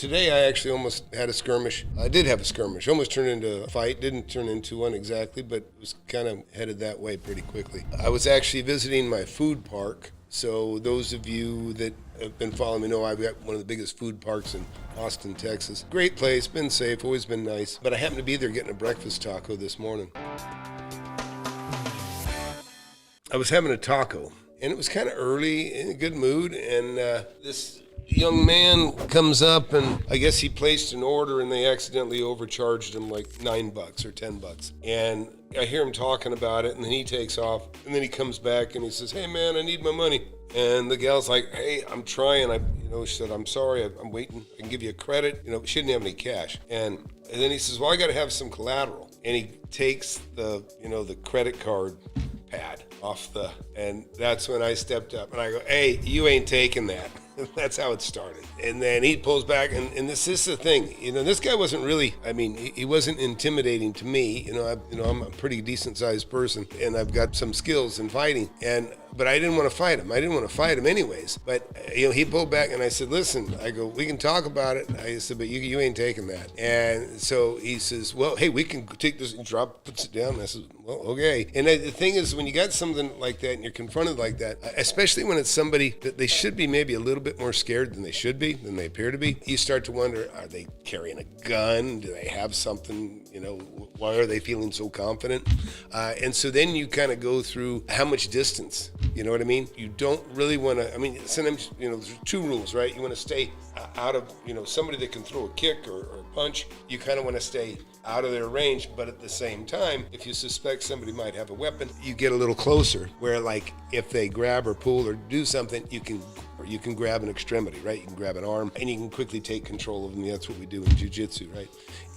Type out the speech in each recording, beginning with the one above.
today I actually almost had a skirmish. I did have a skirmish. Almost turned into a fight. Didn't turn into one exactly, but was kind of headed that way pretty quickly. I was actually visiting my food park. So those of you that have been following me know I've got one of the biggest food parks in Austin, Texas. Great place, been safe, always been nice. But I happened to be there getting a breakfast taco this morning. I was having a taco, and it was kind of early, in a good mood, and this young man comes up, and I guess he placed an order, and they accidentally overcharged him like $9 or $10. And I hear him talking about it, and then he takes off, and then he comes back, and he says, "Hey, man, I need my money." And the gal's like, "Hey, I'm trying." She said, "I'm sorry, I'm waiting. I can give you a credit." She didn't have any cash. And then he says, "Well, I got to have some collateral." And he takes the credit card pad off and that's when I stepped up and I go, "Hey, you ain't taking that." That's how it started. And then he pulls back, and this is the thing. This guy wasn't really, he wasn't intimidating to me. I'm a pretty decent sized person, and I've got some skills in fighting. But I didn't want to fight him. I didn't want to fight him anyways. But, he pulled back, and I said, "Listen," I go, "we can talk about it." I said, "but you ain't taking that." And so he says, "Well, hey, we can take this," and puts it down. And I said, "Well, okay." And the thing is, when you got something like that and you're confronted like that, especially when it's somebody that they should be maybe a little bit more scared than they appear to be, you start to wonder, are they carrying a gun? Do they have something? Why are they feeling so confident? And so then you kind of go through how much distance. You know what I mean? You don't really want to, sometimes, there's two rules, right? You want to stay out of, somebody that can throw a kick or a punch. You kind of want to stay out of their range, but at the same time, if you suspect somebody might have a weapon, you get a little closer where, like, if they grab or pull or do something, you can grab an extremity, right? You can grab an arm and you can quickly take control of them. That's what we do in jiu-jitsu, right?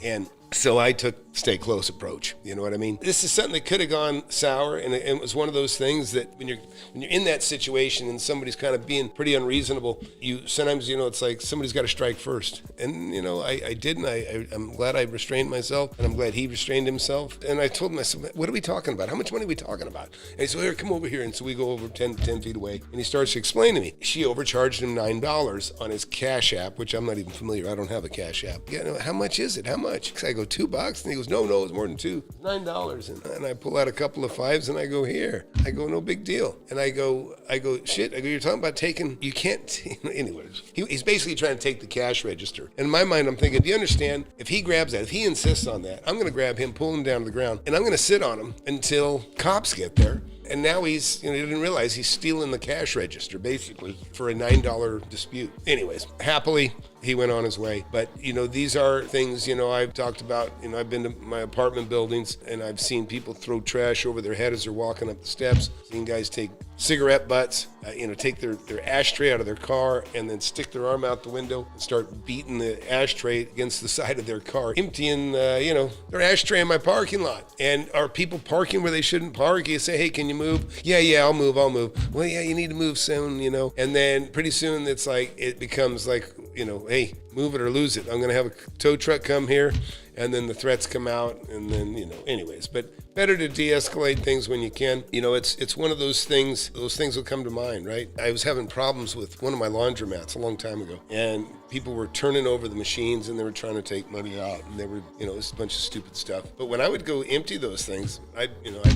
And so I took stay close approach. You know what I mean? This is something that could have gone sour, and it was one of those things that when you're in that situation and somebody's kind of being pretty unreasonable, sometimes it's like somebody's got to strike first. And I didn't. I'm glad I restrained myself, and I'm glad he restrained himself. And I told him, I said, "What are we talking about? How much money are we talking about?" And he said, "Here, come over here." And so we go over 10 feet away, and he starts to explain to me. She overcharged him $9 on his Cash App, which I'm not even familiar. I don't have a Cash App. How much is it? How much? I go, $2. And he goes, no, it's more than $2. $9. And I pull out a couple of fives and I go, "Here." I go, "No big deal." And I go, "Shit." I go, "You're talking about taking, you can't." Anyways, he's basically trying to take the cash register. And in my mind, I'm thinking, do you understand? If he grabs that, if he insists on that, I'm going to grab him, pull him down to the ground, and I'm going to sit on him until cops get there. And now he's, he didn't realize he's stealing the cash register, basically, for a $9 dispute. Anyways, happily, he went on his way. But, these are things, I've talked about. I've been to my apartment buildings, and I've seen people throw trash over their head as they're walking up the steps. Seen guys take cigarette butts, take their ashtray out of their car and then stick their arm out the window and start beating the ashtray against the side of their car, emptying, their ashtray in my parking lot. And are people parking where they shouldn't park? You say, "Hey, can you move?" Yeah, I'll move. Well, yeah, you need to move soon, And then pretty soon it becomes like, "Hey, move it or lose it. I'm going to have a tow truck come here." And then the threats come out, and then, anyways. But better to de-escalate things when you can. It's one of those things will come to mind, right? I was having problems with one of my laundromats a long time ago, and people were turning over the machines, and they were trying to take money out, and they were, it was a bunch of stupid stuff. But when I would go empty those things, I'd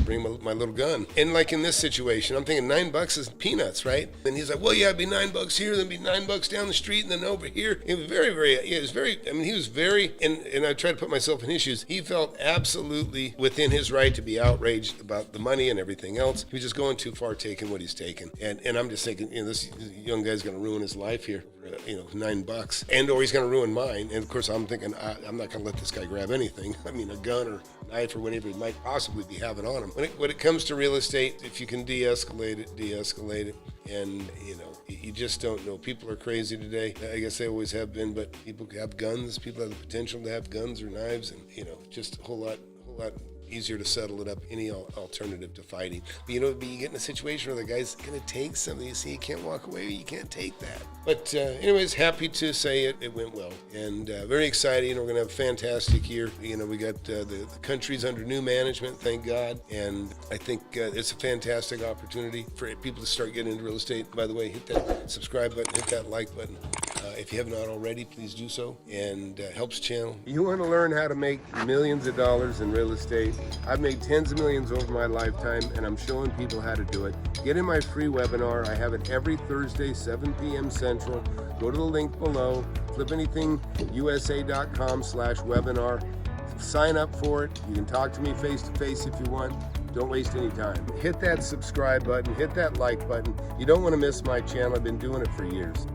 bring my little gun. And like in this situation, I'm thinking $9 is peanuts, right? And he's like, "Well, yeah, it'd be $9 here, then it'd be $9 down the street, and then over here." It was he was very, and I tried to put myself in his shoes. He felt absolutely within his right to be outraged about the money and everything else. He was just going too far, taking what he's taken. And I'm just thinking, this young guy's going to ruin his life here. $9, or he's going to ruin mine. And of course, I'm thinking, I'm not going to let this guy grab anything. A gun or knife or whatever he might possibly be having on him. When it comes to real estate, if you can de-escalate it. And, you just don't know. People are crazy today. I guess they always have been, but people have guns. People have the potential to have guns or knives, and, just a whole lot easier to settle it up, any alternative to fighting. But you get in a situation where the guy's going to take something. You see, you can't walk away. You can't take that. But anyways, happy to say it went well. And very exciting. We're going to have a fantastic year. We got the country's under new management, thank God. And I think it's a fantastic opportunity for people to start getting into real estate. By the way, hit that subscribe button, hit that like button. If you have not already, please do so, and helps channel. You want to learn how to make millions of dollars in real estate? I've made tens of millions over my lifetime, and I'm showing people how to do it. Get in my free webinar. I have it every Thursday, 7 p.m. Central. Go to the link below, FlipAnythingUSA.com/webinar. Sign up for it. You can talk to me face to face if you want. Don't waste any time. Hit that subscribe button, hit that like button. You don't want to miss my channel. I've been doing it for years.